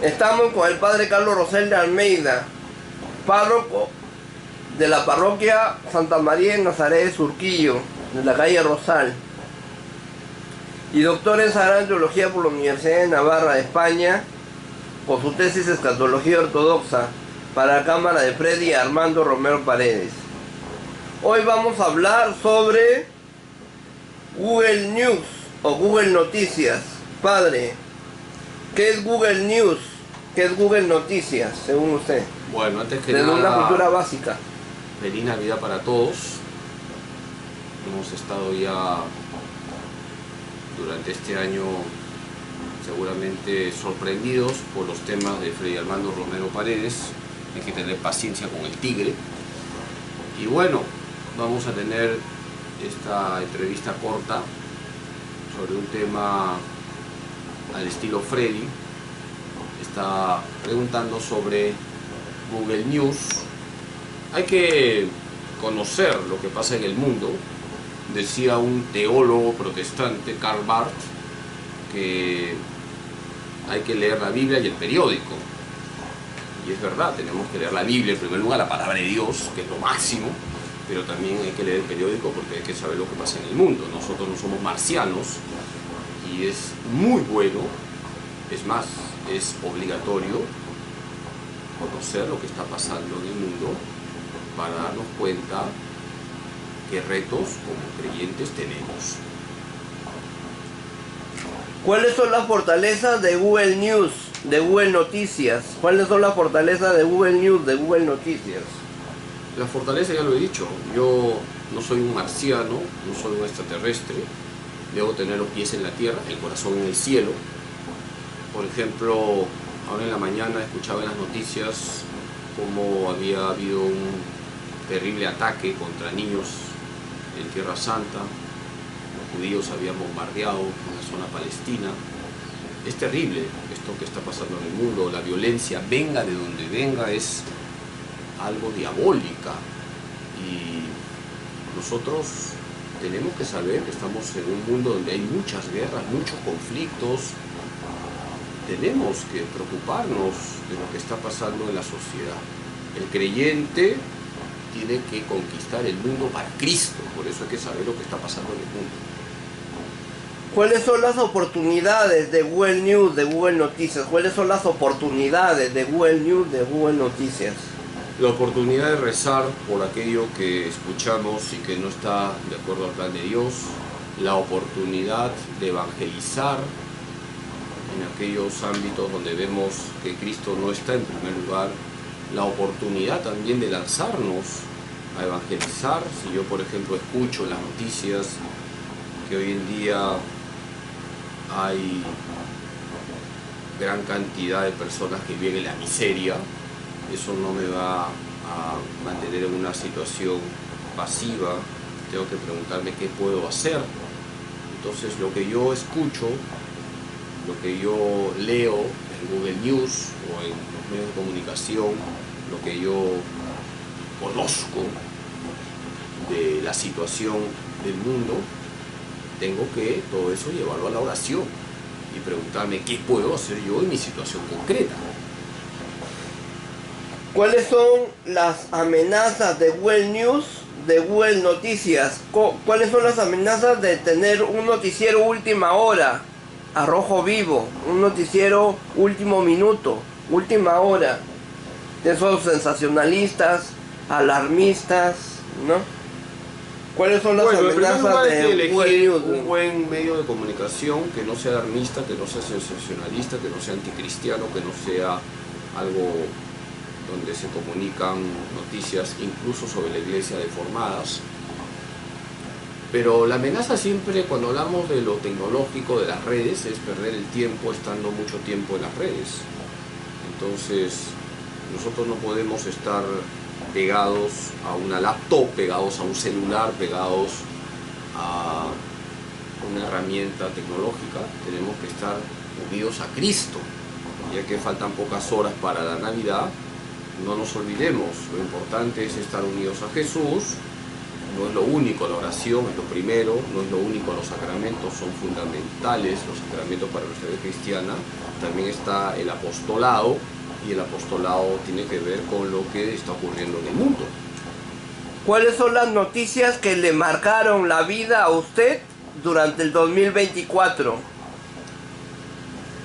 Estamos con el padre Carlos Rosel de Almeida, párroco de la parroquia Santa María en Nazaret de Surquillo, de la calle Rosal, y doctor en Sagrada Teología por la Universidad de Navarra de España, con su tesis Escatología Ortodoxa para la Cámara de Freddy Armando Romero Paredes. Hoy vamos a hablar sobre Google News o Google Noticias. Padre, ¿qué es Google News? ¿Qué es Google Noticias, según usted? Bueno, antes que Desde nada, una cultura básica. feliz Navidad para todos. Hemos estado ya durante este año seguramente sorprendidos por los temas de Freddy Armando Romero Paredes. Hay que tener paciencia con el tigre. Y bueno, vamos a tener esta entrevista corta sobre un tema al estilo Freddy. Está preguntando sobre Google News. Hay que conocer lo que pasa en el mundo. Decía un teólogo protestante, Karl Barth, que hay que leer la Biblia y el periódico. Y es verdad, tenemos que leer la Biblia en primer lugar, la palabra de Dios, que es lo máximo, pero también hay que leer el periódico porque hay que saber lo que pasa en el mundo. Nosotros no somos marcianos y es muy bueno, es más, es obligatorio conocer lo que está pasando en el mundo para darnos cuenta qué retos como creyentes tenemos. ¿Cuáles son las fortalezas de Google News, de Google Noticias? ¿Cuáles son las fortalezas de Google News, de Google Noticias? La fortaleza ya lo he dicho, yo no soy un marciano, no soy un extraterrestre, debo tener los pies en la tierra, el corazón en el cielo. Por ejemplo, ahora en la mañana escuchaba en las noticias cómo había habido un terrible ataque contra niños en Tierra Santa. Los judíos habían bombardeado una zona palestina. Es terrible esto que está pasando en el mundo. La violencia, venga de donde venga, es algo diabólica. Y nosotros tenemos que saber que estamos en un mundo donde hay muchas guerras, muchos conflictos. Tenemos que preocuparnos de lo que está pasando en la sociedad. El creyente tiene que conquistar el mundo para Cristo, por eso hay que saber lo que está pasando en el mundo. ¿Cuáles son las oportunidades de Google News, de Google Noticias? ¿Cuáles son las oportunidades de Google News, de Google Noticias? La oportunidad de rezar por aquello que escuchamos y que no está de acuerdo al plan de Dios. La oportunidad de evangelizar en aquellos ámbitos donde vemos que Cristo no está en primer lugar. La oportunidad también de lanzarnos a evangelizar. Si yo, por ejemplo, escucho en las noticias que hoy en día hay gran cantidad de personas que viven en la miseria, eso no me va a mantener en una situación pasiva. Tengo que preguntarme qué puedo hacer. Entonces, lo que yo escucho, lo que yo leo en Google News o en los medios de comunicación, lo que yo conozco de la situación del mundo, tengo que todo eso llevarlo a la oración y preguntarme qué puedo hacer yo en mi situación concreta. ¿Cuáles son las amenazas de Google News, de Google Noticias? ¿Cuáles son las amenazas de tener un noticiero última hora, a rojo vivo, un noticiero último minuto, última hora, de esos sensacionalistas, alarmistas, ¿no? ¿Cuáles son las amenazas de Google News? Un buen medio de comunicación que no sea alarmista, que no sea sensacionalista, que no sea anticristiano, que no sea algo donde se comunican noticias incluso sobre la iglesia deformadas. Pero la amenaza siempre, cuando hablamos de lo tecnológico, de las redes, es perder el tiempo estando mucho tiempo en las redes. Entonces, nosotros no podemos estar pegados a una laptop, pegados a un celular, pegados a una herramienta tecnológica. Tenemos que estar unidos a Cristo. Ya que faltan pocas horas para la Navidad, no nos olvidemos, lo importante es estar unidos a Jesús, no es lo único, la oración es lo primero, no es lo único, los sacramentos son fundamentales, los sacramentos para nuestra vida cristiana. También está el apostolado, y el apostolado tiene que ver con lo que está ocurriendo en el mundo. ¿Cuáles son las noticias que le marcaron la vida a usted durante el 2024?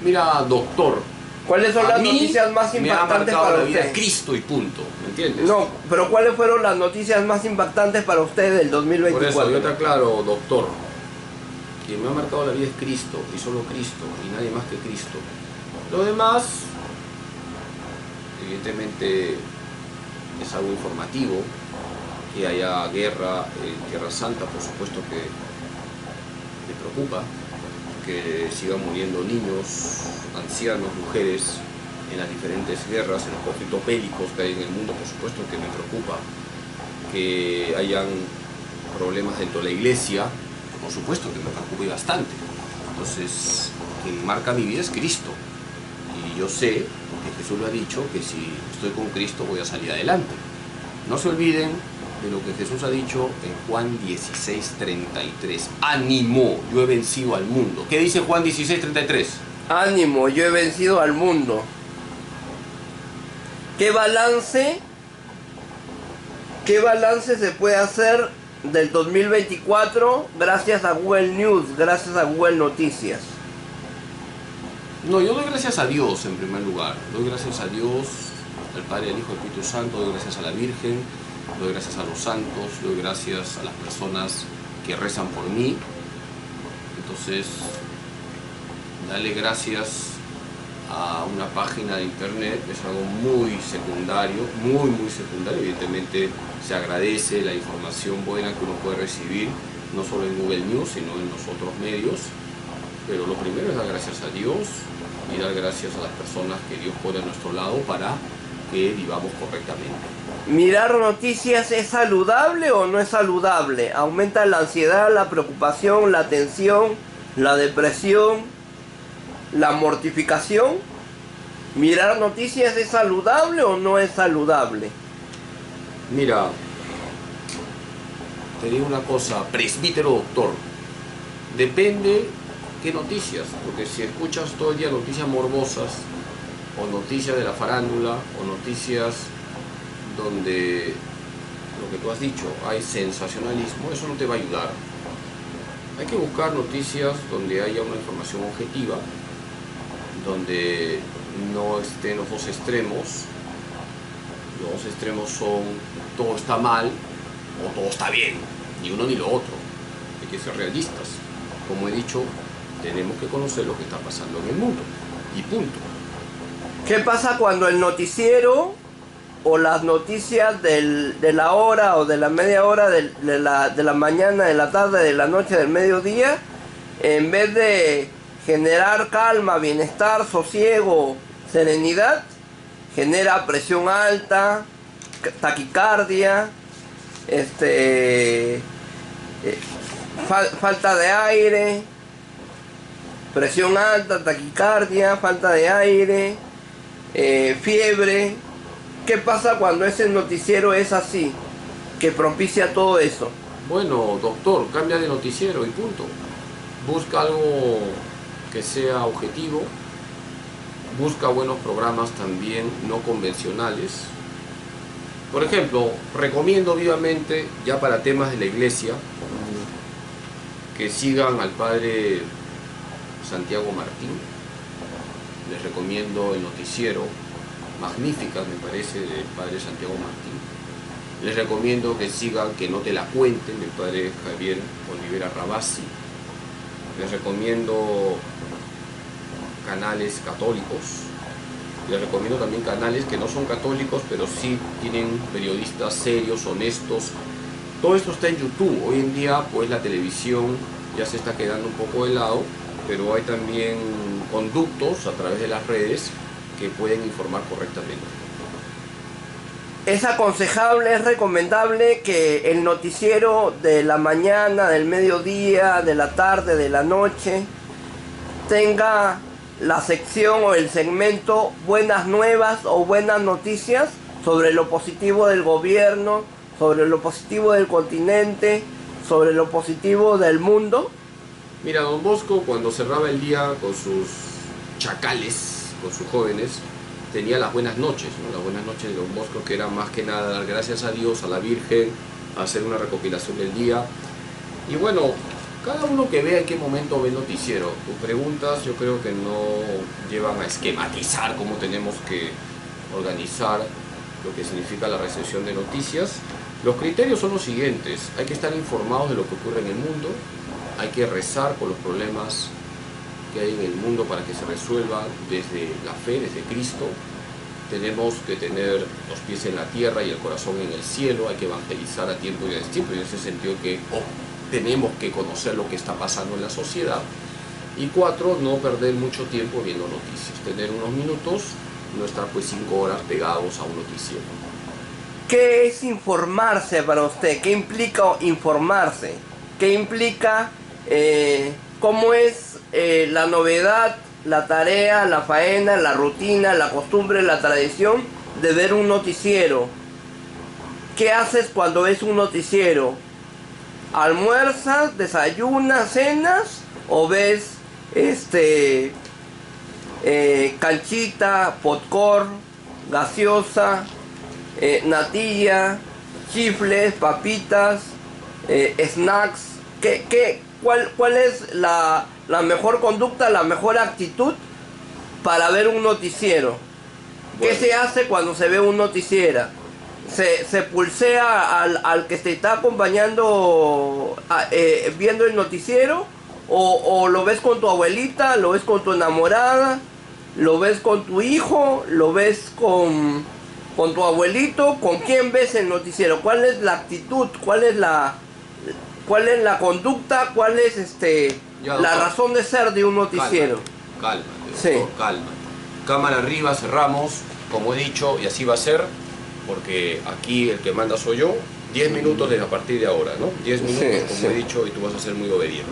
Mira, doctor, ¿Cuáles son a las mí noticias más me ha impactantes marcado para la vida usted? Cristo y punto, ¿me entiendes? No, pero ¿cuáles fueron las noticias más impactantes para usted del Por 2024? eso yo te aclaro, doctor, quien me ha marcado la vida es Cristo, y solo Cristo, y nadie más que Cristo. Lo demás, evidentemente, es algo informativo. Que haya guerra en Tierra Santa, por supuesto que me preocupa. Que sigan muriendo niños, ancianos, mujeres en las diferentes guerras, en los conflictos bélicos que hay en el mundo, por supuesto que me preocupa. Que hayan problemas dentro de la iglesia, por supuesto que me preocupa y bastante. Entonces, quien marca mi vida es Cristo. Y yo sé, porque Jesús lo ha dicho, que si estoy con Cristo voy a salir adelante. No se olviden de lo que Jesús ha dicho en Juan 16:33. Ánimo, yo he vencido al mundo. ¿Qué dice Juan 16:33? Ánimo, yo he vencido al mundo. ¿Qué balance se puede hacer del 2024 gracias a Google News, gracias a Google Noticias? No, yo doy gracias a Dios en primer lugar. Doy gracias a Dios, al Padre, al Hijo y al Espíritu Santo. Doy gracias a la Virgen. Doy gracias a los santos. Doy gracias a las personas que rezan por mí. Entonces, darle gracias a una página de internet es algo muy secundario, muy secundario. Evidentemente se agradece la información buena que uno puede recibir, no solo en Google News, sino en los otros medios. Pero lo primero es dar gracias a Dios y dar gracias a las personas que Dios pone a nuestro lado para que vivamos correctamente. ¿Mirar noticias es saludable o no es saludable? ¿Aumenta la ansiedad, la preocupación, la tensión, la depresión, la mortificación? ¿Mirar noticias es saludable o no es saludable? Mira, te digo una cosa, presbítero doctor, depende qué noticias, porque si escuchas todo el día noticias morbosas, o noticias de la farándula, o noticias donde lo que tú has dicho, hay sensacionalismo, eso no te va a ayudar. Hay que buscar noticias donde haya una información objetiva, donde no estén los dos extremos. Los dos extremos son todo está mal o todo está bien, ni uno ni lo otro. Hay que ser realistas. Como he dicho, tenemos que conocer lo que está pasando en el mundo y punto. ¿Qué pasa cuando el noticiero o las noticias de la hora o de la media hora de la mañana, de la tarde, de la noche, del mediodía, en vez de generar calma, bienestar, sosiego, serenidad, genera presión alta, taquicardia, falta de aire, presión alta, taquicardia, falta de aire, fiebre? ¿Qué pasa cuando ese noticiero es así, que propicia todo eso? Bueno, doctor, cambia de noticiero y punto. Busca algo que sea objetivo. Busca buenos programas también no convencionales. Por ejemplo, recomiendo vivamente, ya para temas de la iglesia, que sigan al padre Santiago Martín. Les recomiendo el noticiero Magníficas, me parece, del padre Santiago Martín. Les recomiendo que sigan Que no te la cuenten, del padre Javier Olivera Rabasi. Les recomiendo canales católicos. Les recomiendo también canales que no son católicos, pero sí tienen periodistas serios, honestos. Todo esto está en YouTube. Hoy en día, pues la televisión ya se está quedando un poco de lado, pero hay también conductos a través de las redes que pueden informar correctamente. Es aconsejable, es recomendable que el noticiero de la mañana, del mediodía, de la tarde, de la noche, tenga la sección o el segmento buenas nuevas o buenas noticias sobre lo positivo del gobierno, sobre lo positivo del continente, sobre lo positivo del mundo. Mira, don Bosco, cuando cerraba el día con sus chacales, con sus jóvenes, tenía las buenas noches, ¿no? Las buenas noches de don Bosco, que era más que nada dar gracias a Dios, a la Virgen, hacer una recopilación del día. Y bueno, cada uno que vea en qué momento ve el noticiero. Tus preguntas yo creo que no llevan a esquematizar cómo tenemos que organizar lo que significa la recepción de noticias. Los criterios son los siguientes: hay que estar informados de lo que ocurre en el mundo, hay que rezar por los problemas que hay en el mundo para que se resuelvan desde la fe, desde Cristo. Tenemos que tener los pies en la tierra y el corazón en el cielo, hay que evangelizar a tiempo y a destiempo, y en ese sentido que tenemos que conocer lo que está pasando en la sociedad. Y 4, no perder mucho tiempo viendo noticias, tener unos minutos, no estar pues 5 horas pegados a un noticiero. ¿Qué es informarse para usted? ¿Qué implica informarse? ¿Qué implica, cómo es la novedad, la tarea, la faena, la rutina, la costumbre, la tradición de ver un noticiero? ¿Qué haces cuando ves un noticiero? ¿Almuerzas, desayunas, cenas o ves canchita, popcorn, gaseosa, natilla, chifles, papitas, snacks? ¿Cuál es la mejor conducta, la mejor actitud para ver un noticiero? Bueno. ¿Qué se hace cuando se ve un noticiero? ¿Se pulsea al que te está acompañando viendo el noticiero? ¿O lo ves con tu abuelita, lo ves con tu enamorada, lo ves con tu hijo, lo ves con tu abuelito? ¿Con quién ves el noticiero? ¿Cuál es la actitud? ¿Cuál es la conducta? ¿Cuál es la razón de ser de un noticiero? Calma, sí. Calma. Cámara arriba, cerramos, como he dicho, y así va a ser, porque aquí el que manda soy yo. 10 minutos desde a partir de ahora, ¿no? 10 minutos, sí, como he dicho, y tú vas a ser muy obediente.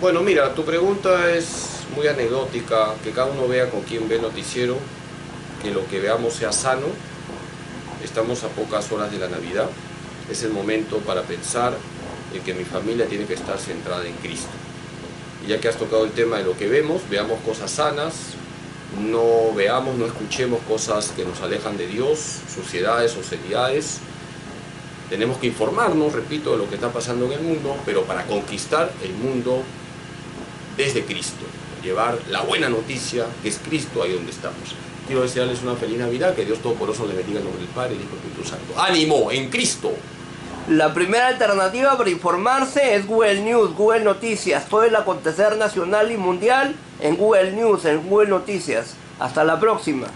Bueno, mira, tu pregunta es muy anecdótica, que cada uno vea con quién ve el noticiero, que lo que veamos sea sano. Estamos a pocas horas de la Navidad, es el momento para pensar en que mi familia tiene que estar centrada en Cristo. Y ya que has tocado el tema de lo que vemos, veamos cosas sanas, no veamos, no escuchemos cosas que nos alejan de Dios, suciedades o seriedades. Tenemos que informarnos, repito, de lo que está pasando en el mundo, pero para conquistar el mundo desde Cristo, llevar la buena noticia, que es Cristo, ahí donde estamos. Quiero desearles una feliz Navidad, que Dios Todopoderoso les bendiga en nombre del Padre, del Hijo y del Espíritu Santo. ¡Ánimo en Cristo! La primera alternativa para informarse es Google News, Google Noticias. Todo el acontecer nacional y mundial en Google News, en Google Noticias. Hasta la próxima.